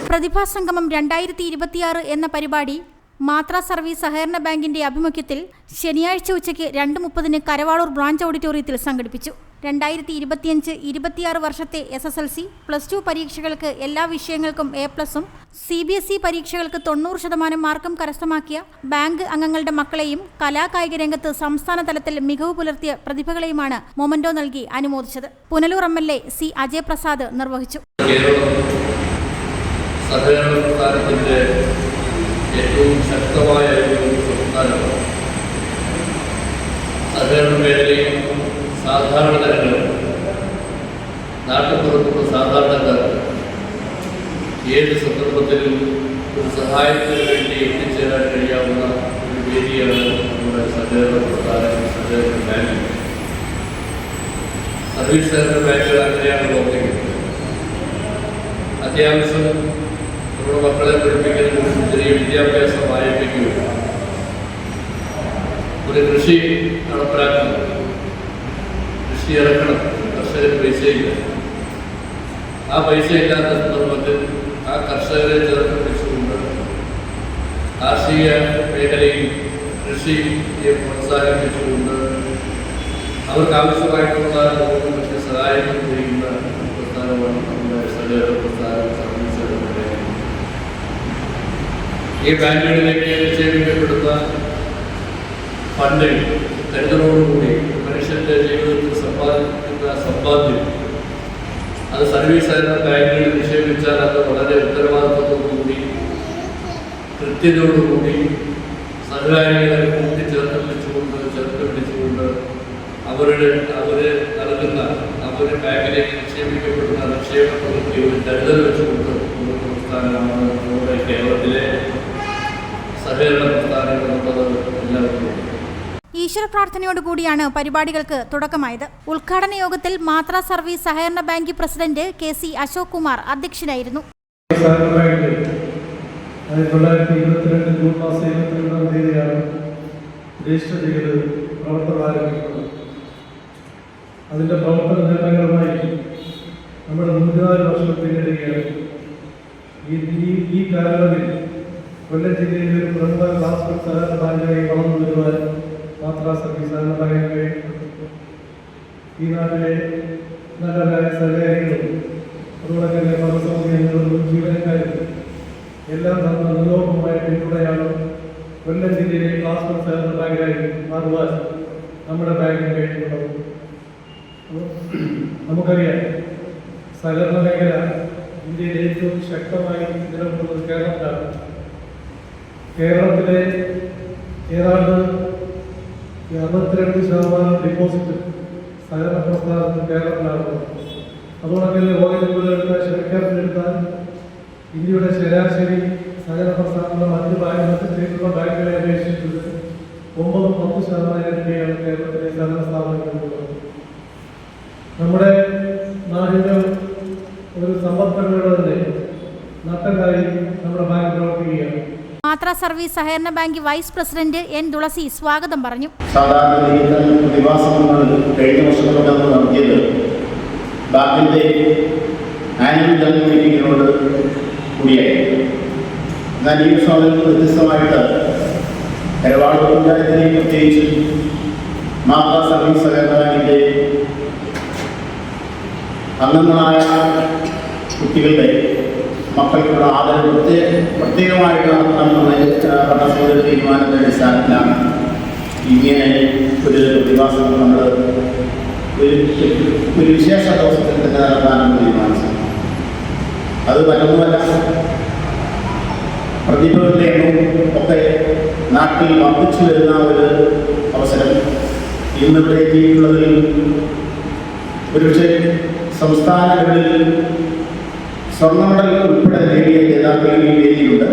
പ്രതിഭാസംഗമം 2026 എന്ന പരിപാടി മാത്ര സർവീസ് സഹകരണ ബാങ്കിന്റെ ആഭിമുഖ്യത്തിൽ ശനിയാഴ്ച ഉച്ചയ്ക്ക് 2:30 കരവാളൂർ ബ്രാഞ്ച് ഓഡിറ്റോറിയത്തിൽ സംഘടിപ്പിച്ചു. 2025-26 വർഷത്തെ SSLC, +2 പരീക്ഷകൾക്ക് എല്ലാ വിഷയങ്ങൾക്കും A+ഉം CBSE പരീക്ഷകൾക്ക് 90% മാർക്കും കരസ്ഥമാക്കിയ ബാങ്ക് അംഗങ്ങളുടെ മക്കളെയും കലാകായിക രംഗത്ത് സംസ്ഥാന തലത്തിൽ മികവ് പുലർത്തിയ പ്രതിഭകളെയുമാണ് മൊമന്റോ നൽകി അനുമോദിച്ചത്. Punalur MLA C. അജയ് പ്രസാദ് നിർവഹിച്ചു. ഏറ്റവും ശക്തമായ ഒരു സംസ്ഥാനമാണ്. സഹകരണ മേഖലയും സാധാരണ ജനങ്ങളും നാട്ടുപുറത്തുള്ള സാധാരണക്കാർക്ക് ഏത് സന്ദർഭത്തിലും ഒരു സഹായത്തിന് വേണ്ടി എത്തിച്ചേരാൻ കഴിയാവുന്ന ഒരു വേദിയാണ് നമ്മുടെ സഹകരണ ബാങ്ക്. സർവീസ് സഹകരണ ബാങ്ക് അങ്ങനെയാണ് പ്രവർത്തിക്കുന്നത്. അത്യാവശ്യം നമ്മുടെ മക്കളെ പഠിപ്പിക്കുന്നതിന് ചെറിയ വിദ്യാഭ്യാസം വായ്പയ്ക്കുക, ഒരു കൃഷി നടപ്പിലാക്കണം, കൃഷി ഇറക്കണം, കർഷകന് പൈസയില്ല. ആ പൈസ ഇല്ലാത്ത സന്ദർഭത്തിൽ ആ കർഷകരെ ചേർത്ത് വെച്ചുകൊണ്ട് കാർഷിക മേഖലയിൽ കൃഷിയെ പ്രോത്സാഹിപ്പിച്ചുകൊണ്ട് അവർക്ക് ആവശ്യമായിട്ടുള്ള മറ്റ് സഹായങ്ങൾ ചെയ്യുന്ന പ്രസ്ഥാനമാണ് നമ്മുടെ സഹകരണ പ്രസ്ഥാനം. ഈ ബാങ്കുകളിലേക്ക് നിക്ഷേപിക്കപ്പെടുന്ന ഫണ്ട് കരുതലോടുകൂടി മനുഷ്യന്റെ ജീവിതത്തിൽ സമ്പാദിക്കുന്ന സമ്പാദ്യം അത് സർവീസ് സഹകരണ ബാങ്കുകളിൽ നിക്ഷേപിച്ചാൽ അത് വളരെ ഉത്തരവാദിത്വത്തോടുകൂടി കൃത്യതയോടുകൂടി സഹകാരികളെ കൂട്ടിച്ചേർത്ത് പിടിച്ചുകൊണ്ട് അവർ നൽകുന്ന അവർ ബാങ്കിലേക്ക് നിക്ഷേപിക്കപ്പെടുന്ന നിക്ഷേപ പദ്ധതി ഒരു കരുതൽ വെച്ചുകൊണ്ട് പ്രസ്ഥാനമാണ് നമ്മുടെ കേരളത്തിലെ സഹകരണ പ്രസ്ഥാനങ്ങൾ എന്നുള്ളത് എല്ലാവർക്കും. ഈശ്വര പ്രാർത്ഥനയോടുകൂടിയാണ് പരിപാടികൾക്ക് തുടക്കമായത്. ഉദ്ഘാടന യോഗത്തിൽ മാത്ര സർവീസ് സഹകരണ bank president KC Ashok Kumar അധ്യക്ഷനായിരുന്നു. അതിന്റെ പ്രവർത്തന നേട്ടങ്ങളുമായി നമ്മുടെ 104 വർഷം പിന്നിടുകയാണ്. ഈ കാലയളവിൽ കൊല്ലം ജില്ലയിലെ ഒരു പ്രമുഖ ക്ലാസ് സഹകരണ ബാങ്കായി വളർന്നു വരുവാൻ മാത്ര സർവീസ് സഹകരണ ബാങ്കിന് ഈ നാട്ടിലെ നല്ലതായ സഹകാരികളും അതുപോലെ തന്നെ ഭരണസമിതി അംഗങ്ങളും ജീവനക്കാരും എല്ലാം തന്ന നിലോപമായ പിന്തുണയാണ് കൊല്ലം ജില്ലയിലെ ക്ലാസ് സഹകരണ ബാങ്കായി മാറുവാൻ നമ്മുടെ ബാങ്കിന് കഴിഞ്ഞിട്ടുള്ളത്. നമുക്കറിയാം, സഹകരണ മേഖല ഇന്ത്യയിൽ ഏറ്റവും ശക്തമായി നിലകൊള്ളുന്നത് കേരളത്തിലാണ്. കേരളത്തിലെ ഏതാണ്ട് 62% ഡിപ്പോസിറ്റ് സഹകരണ പ്രസ്ഥാനത്തിൽ കേരളത്തിലാണ്. അതോടൊപ്പം ലോകലെടുത്താൽ ക്ഷണിക്കാരെടുത്താൽ ഇന്ത്യയുടെ ശരാശരി സഹകരണ പ്രസ്ഥാനങ്ങളുടെ മറ്റ് സ്റ്റേറ്റുള്ള ബാങ്കുകളെ അപേക്ഷിച്ചത് 9-10% ഇരട്ടിയാണ് കേരളത്തിലെ സഹകരണ സ്ഥാപനങ്ങളുള്ളത്. നമ്മുടെ നാടിൻ്റെ ഒരു സമ്പദ്ഘടനയുടെ തന്നെ നട്ടലായി നമ്മുടെ ബാങ്ക് പ്രവർത്തിക്കുകയാണ്. മാത്ര സർവീസ് സഹകരണ ബാങ്ക് വൈസ് പ്രസിഡന്റ് N. തുളസി സ്വാഗതം പറഞ്ഞു. സാധാരണ പ്രതിഭാസങ്ങൾ കഴിഞ്ഞ വർഷങ്ങളൊക്കെ നമ്മൾ നടത്തിയത് ബാങ്കിന്റെ ആനുവൽ ജനറൽ മീറ്റിങ്ങിനോട് കൂടിയായിരുന്നു. എന്നാൽ ഈ വർഷം അതിൽ നിന്ന് വ്യത്യസ്തമായിട്ട് കരവാളൂർ പഞ്ചായത്തിനെ പ്രത്യേകിച്ച് മാത്ര സർവീസ് സഹകരണ ബാങ്കിന്റെ അംഗങ്ങളായ കുട്ടികളുടെ മക്കൾക്കുള്ള ആദരവ് പ്രത്യേകമായിട്ട് നടത്തണമെന്ന് ഭരണസമിതിയുടെ തീരുമാനത്തിന്റെ അടിസ്ഥാനത്തിലാണ് ഇങ്ങനെ ഒരു പ്രതിഭാസം നമ്മൾ ഒരു വിശേഷ ദിവസത്തിൽ തന്നെ നടത്താനും തീരുമാനിച്ചത്. അത് മറ്റൊന്നുമല്ല, പ്രതിഭകളുടെ എണ്ണവും ഒക്കെ നാട്ടിൽ വർദ്ധിച്ചു വരുന്ന ഒരു അവസരം ഇന്നിവിടെ എത്തിയിട്ടുള്ളതിൽ ഒരുപക്ഷെ സംസ്ഥാന ലെവലിൽ സ്വർണ്ണ മെഡൽ ഉൾപ്പെടെ നേടിയ ജേതാക്കളിൽ വേദിയുണ്ട്.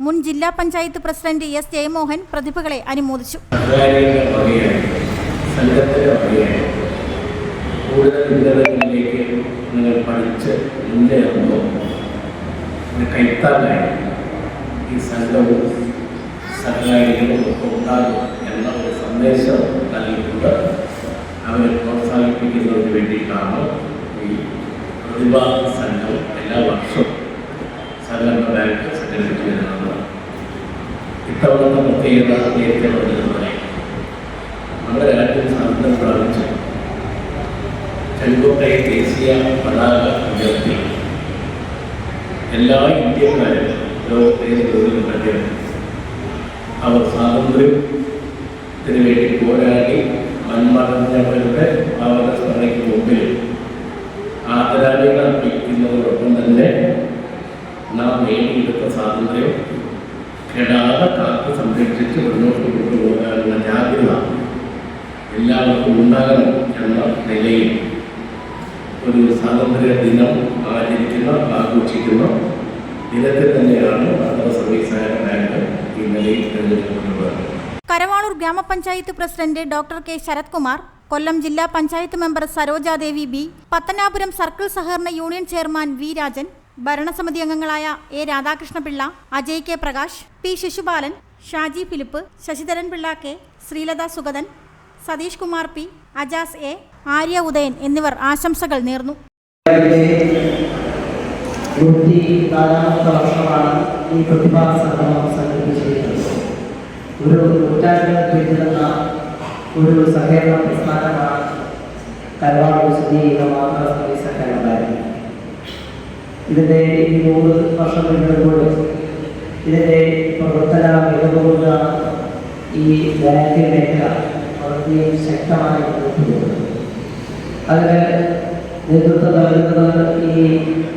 മുൻ ജില്ലാ പഞ്ചായത്ത് പ്രസിഡന്റ് S. ജയമോഹൻ പ്രതിഭകളെ അനുമോദിച്ചു. കൂടുതൽ ഉന്നതങ്ങളിലേക്ക് നിങ്ങൾ പഠിച്ച് മുന്നേറുമ്പോൾ കൈത്താങ്ങായി ഈ സംഘവും സഹകാരികളും ഒക്കെ ഉണ്ടാകും എന്ന ഒരു സന്ദേശം നൽകിക്കൊണ്ട് അവരെ പ്രോത്സാഹിപ്പിക്കുന്നതിന് വേണ്ടിയിട്ടാണ് ഈ പ്രതിഭാ സംഘം എല്ലാ വർഷവും സഹകരണ ബാങ്ക് സംഘടിപ്പിച്ചു വരുന്നതാണ്. ഇത്തവണത്തെ പ്രത്യേകത നേരത്തെ പറഞ്ഞതുപോലെ നമ്മുടെ രാജ്യം സ്വാതന്ത്ര്യം പ്രാപിച്ചു ചെങ്കോട്ടയെ ദേശീയ പതാക ഉയർത്തി എല്ലാ ഇന്ത്യക്കാരും ലോകത്തേത് ഗൗരവപ്പെട്ടു അവർ സ്വാതന്ത്ര്യത്തിന് വേണ്ടി പോരാടി മൺമറഞ്ഞവരുടെ ഭാവസ്മരണയ്ക്ക് മുമ്പിൽ ആദരാഞ്ജലികൾ അർപ്പിക്കുന്നതോടൊപ്പം തന്നെ നാം നേടിയെടുത്ത സ്വാതന്ത്ര്യം കെടാതെ കാത്ത് സംരക്ഷിച്ച് മുന്നോട്ട് കൊണ്ടുപോകാനുള്ള ജാഗ്രത എല്ലാവർക്കും ഉണ്ടാകണം എന്ന നിലയിൽ ഒരു സ്വാതന്ത്ര്യ ദിനം ആഘോഷിക്കുന്ന ദിനത്തിൽ തന്നെയാണ് ഭാരത സർവീസ് സഹകരണ ബാങ്ക് ഇന്നലെ തിരഞ്ഞെടുക്കപ്പെട്ടത്. കരവാളൂർ ഗ്രാമപഞ്ചായത്ത് president doctor K Sharath Kumar, Kollam ജില്ലാ panchayat member Sarojadevi B, Pathanapuram circle സഹകരണ യൂണിയൻ ചെയർമാൻ വി രാജൻ, ഭരണസമിതി അംഗങ്ങളായ A Radhakrishnapillai, Ajay K Prakash, P Sisupalan, Shaji Philip, Sasidharan Pillai K, Sreelatha Sugathan, Satheesh Kumar P, Ajas A, Arya Udayan എന്നിവർ ആശംസകൾ നേർന്നു. വർഷമാണ് ഈ പ്രതിഭാ സംഗമം സംഘടിപ്പിച്ചിരിക്കുന്നത്. ഒരു നൂറ്റാണ്ടിന് പിന്നിടുന്ന ഒരു സഹകരണ പ്രസ്ഥാനമാണ് കരവാളൂർ സ്ഥിതിചെയ്യുന്ന സർവീസ് സഹകരണ ബാങ്ക്. ഇതിൻ്റെ 100 വർഷം പിന്നിടുമ്പോൾ ഇതിൻ്റെ പ്രവർത്തന മികവുകൊണ്ടാണ് ഈ ബാങ്ക് മേഖല വളരെ ശക്തമായി മുന്നോട്ട്. അതിന് നേതൃത്വം നൽകുന്നത് ഈ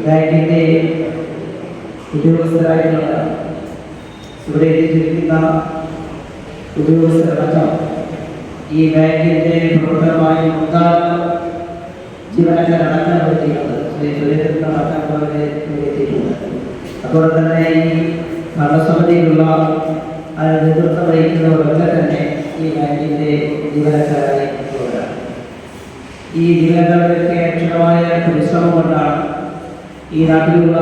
ബാങ്കിൻ്റെ ഉദ്യോഗസ്ഥരായിട്ടുള്ള ഇവിടെ എത്തിച്ചിരിക്കുന്ന ഉദ്യോഗസ്ഥരടക്കം ഈ ബാങ്കിൻ്റെ പ്രവർത്തനമായി മുൻകാല ജീവനക്കാരടക്കം എത്തിയിട്ടുണ്ട്. സുരേന്ദ്രനടക്കം എത്തിയിട്ടുണ്ട്. അതുപോലെ തന്നെ ഈ ഭരണസമിതിയിലുള്ള നേതൃത്വം വഹിക്കുന്നവരൊക്കെ തന്നെ ഈ ബാങ്കിൻ്റെ ജീവനക്കാരായി ഉള്ളവരാണ്. ഈ ജീവനക്കാരുടെയൊക്കെ അക്ഷരമായ പരിശ്രമം കൊണ്ടാണ് ഈ നാട്ടിലുള്ള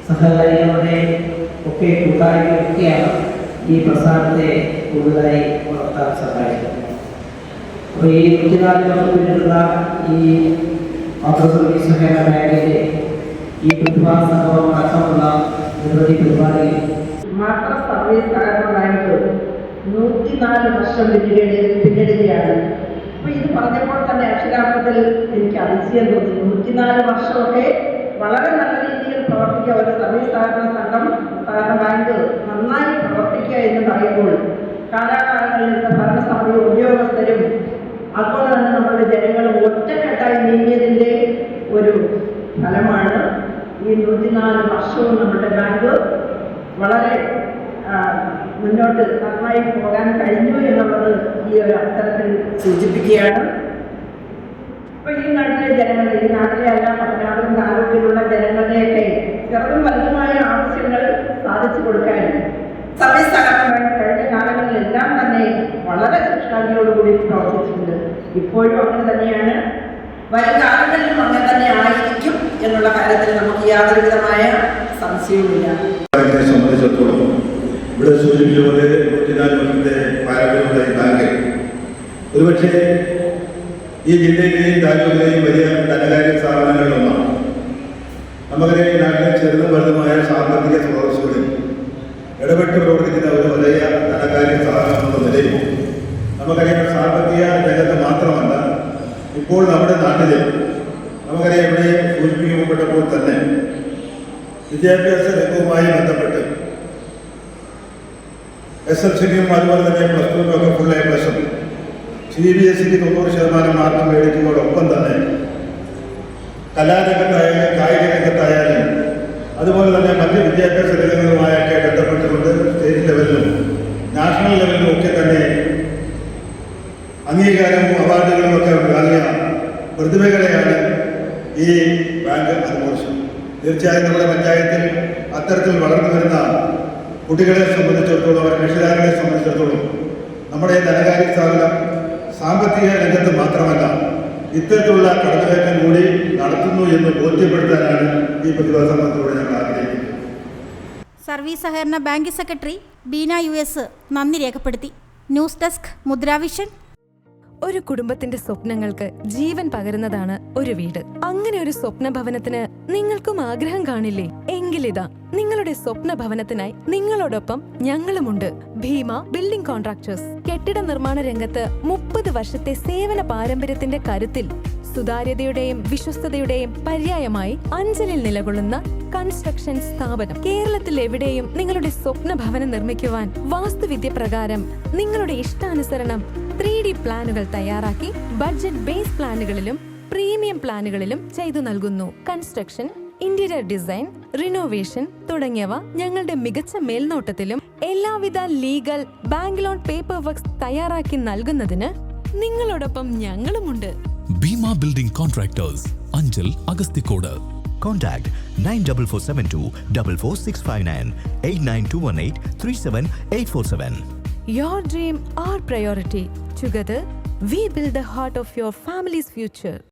സഹകാരികളുടെ ഒക്കെ കൂട്ടായ്മയൊക്കെയാണ് ഈ പ്രസ്ഥാനത്തെ കൂടുതലായി വളർത്താൻ സഹായിക്കുന്നത്. അപ്പോൾ ഈ 104 വർഷം പിന്നിടുന്ന ഈ ഭാരത സർവീസ് സഹകരണ ബാങ്കിൻ്റെ ഈ പ്രതിഭാ സംഗമം അടക്കമുള്ള നിരവധി പരിപാടികൾ മാത്രം സർവീസ് സഹകരണ ബാങ്ക് 104 വർഷം പിന്നിടുകയാണ്. അപ്പോൾ ഇത് പറഞ്ഞപ്പോൾ തന്നെ അക്ഷരാർത്ഥത്തിൽ എനിക്ക് അതിശയം തോന്നി. 104 വർഷമൊക്കെ വളരെ നല്ല രീതിയിൽ പ്രവർത്തിക്കുക, ഒരു സർവീസ് സഹകരണ സംഘം സഹകരണ ബാങ്ക് നന്നായി പ്രവർത്തിക്കുക എന്ന് പറയുമ്പോൾ കാലാകാലങ്ങളിലത്തെ ഭരണസമിതി ഉദ്യോഗസ്ഥരും അതുപോലെ തന്നെ നമ്മുടെ ജനങ്ങളും ഒറ്റക്കെട്ടായി നീങ്ങിയതിൻ്റെ ഒരു ഫലമാണ് ഈ 104 വർഷവും നമ്മുടെ ബാങ്ക് വളരെ മുന്നോട്ട് നന്നായി പോകാൻ കഴിഞ്ഞു എന്നുള്ളത് ഈ ഒരു അവസരത്തിൽ സൂചിപ്പിക്കുകയാണ്. അപ്പോൾ ഈ നാട്ടിലെ ജനങ്ങൾ, ഈ നാട്ടിലെ എല്ലാ പത്തനാപുരം താലൂക്കിലുള്ള ജനങ്ങളുടെയൊക്കെ ചെറുതും വലുതുമായ ആവശ്യങ്ങൾ സാധിച്ചു കൊടുക്കാൻ സർവീസ് സഹകരണ ബാങ്ക് കഴിഞ്ഞ കാലങ്ങളിലെല്ലാം തന്നെ വളരെ ശുഷ്കാന്തിയോടുകൂടി പ്രവർത്തിച്ചിട്ടുണ്ട്. ഇപ്പോഴും അങ്ങനെ തന്നെയാണ്, വരും കാലങ്ങളിലും അങ്ങനെ തന്നെ ആയിരിക്കും എന്നുള്ള കാര്യത്തിൽ നമുക്ക് യാതൊരുവിധമായ സംശയവുമില്ല. സംബന്ധിച്ചിടത്തോളം ഇവിടെ സൂചിപ്പിച്ചതുപോലെ 104 വർഷത്തെ പാരമ്പര്യമുള്ള ഈ ബാങ്ക് ഒരുപക്ഷെ ഈ ജില്ലയിലെയും താലൂക്കിലെയും വലിയ ധനകാര്യ സ്ഥാപനങ്ങളിലൊന്നാണ്. നമുക്കറിയാം, ഈ നാട്ടിലെ ചെറുതും വലുതുമായ സാമ്പത്തിക സ്രോതസ്സുകളിൽ ഇടപെട്ട് പ്രവർത്തിക്കുന്ന ഒരു വലിയ ധനകാര്യ സ്ഥാപനം എന്ന നിലയിൽ നമുക്കറിയാം, സാമ്പത്തിക രംഗത്ത് മാത്രമല്ല ഇപ്പോൾ നമ്മുടെ നാട്ടിൽ നമുക്കറിയാം, ഇവിടെ സൂചിപ്പിക്കപ്പെട്ടപ്പോൾ തന്നെ വിദ്യാഭ്യാസ രംഗവുമായി ബന്ധപ്പെട്ട് SSLCക്കും അതുപോലെ തന്നെ +2 ഒക്കെ ഫുൾ A+ഉം CBSEക്ക് 90% മാർക്ക് മേടിക്കുന്നതോടൊപ്പം തന്നെ കലാരംഗത്തായാലും കായിക രംഗത്തായാലും അതുപോലെ തന്നെ മറ്റ് വിദ്യാഭ്യാസ രംഗങ്ങളുമായൊക്കെ ബന്ധപ്പെട്ടുകൊണ്ട് സ്റ്റേറ്റ് ലെവലിലും നാഷണൽ ലെവലിലും ഒക്കെ തന്നെ അംഗീകാരവും അവാർഡുകളും ഒക്കെ വാങ്ങിയ പ്രതിഭകളെയാണ് ഈ ബാങ്ക് അനുമോദിച്ചത്. തീർച്ചയായും നമ്മുടെ പഞ്ചായത്തിൽ അത്തരത്തിൽ വളർന്നു വരുന്ന കുട്ടികളെ സംബന്ധിച്ചിടത്തോളം, രക്ഷിതാക്കളെ സംബന്ധിച്ചിടത്തോളം നമ്മുടെ ധനകാര്യ സ്ഥാപനം സാമ്പത്തിക രംഗത്ത് മാത്രമല്ല ഇത്തരത്തിലുള്ള കടന്നുകയറ്റം കൂടി നടത്തുന്നു എന്ന് ബോധ്യപ്പെടുത്താനാണ് ഈ പ്രതിഭാസംഗത്തിലൂടെ ഞങ്ങൾ ആഗ്രഹിക്കുന്നത്. സർവീസ് സഹകരണ ബാങ്ക് സെക്രട്ടറി ബീന US നന്ദി രേഖപ്പെടുത്തി. News desk Mudravision. ഒരു കുടുംബത്തിന്റെ സ്വപ്നങ്ങൾക്ക് ജീവൻ പകരുന്നതാണ് ഒരു വീട്. അങ്ങനെ ഒരു സ്വപ്ന ഭവനത്തിന് നിങ്ങൾക്കും ആഗ്രഹം കാണില്ലേ? എങ്കിലിതാ നിങ്ങളുടെ സ്വപ്ന ഭവനത്തിനായി നിങ്ങളോടൊപ്പം ഞങ്ങളുമുണ്ട്. Bhima building contractors. കെട്ടിട നിർമ്മാണ രംഗത്ത് 30 വർഷത്തെ സേവന പാരമ്പര്യത്തിന്റെ കരുത്തിൽ സുതാര്യതയുടെയും വിശ്വസ്തതയുടെയും പര്യായമായി അഞ്ചലിൽ നിലകൊള്ളുന്ന കൺസ്ട്രക്ഷൻ സ്ഥാപനം. കേരളത്തിൽ എവിടെയും നിങ്ങളുടെ സ്വപ്ന ഭവനം നിർമ്മിക്കുവാൻ വാസ്തുവിദ്യ പ്രകാരം നിങ്ങളുടെ ഇഷ്ടാനുസരണം 3D പ്ലാനുകൾ തയ്യാറാക്കി ബഡ്ജറ്റ് ബേസ് പ്ലാനുകളിലും പ്രീമിയം പ്ലാനുകളിലും ചെയ്തു നൽകുന്നു. കൺസ്ട്രക്ഷൻ, ഇന്റീരിയർ ഡിസൈൻ, റിനോവേഷൻ തുടങ്ങിയവ ഞങ്ങളുടെ മികച്ച മേൽനോട്ടത്തിലും എല്ലാവിധ legal bank loan paper works തയ്യാറാക്കി നൽകുന്നതിന് നിങ്ങളോടൊപ്പം ഞങ്ങളുമുണ്ട്. Bima Building Contractors, Anjal, Agastikoda. Contact 94472 44659 89218 37847. Your dream, our priority. Together, we build the heart of your family's future.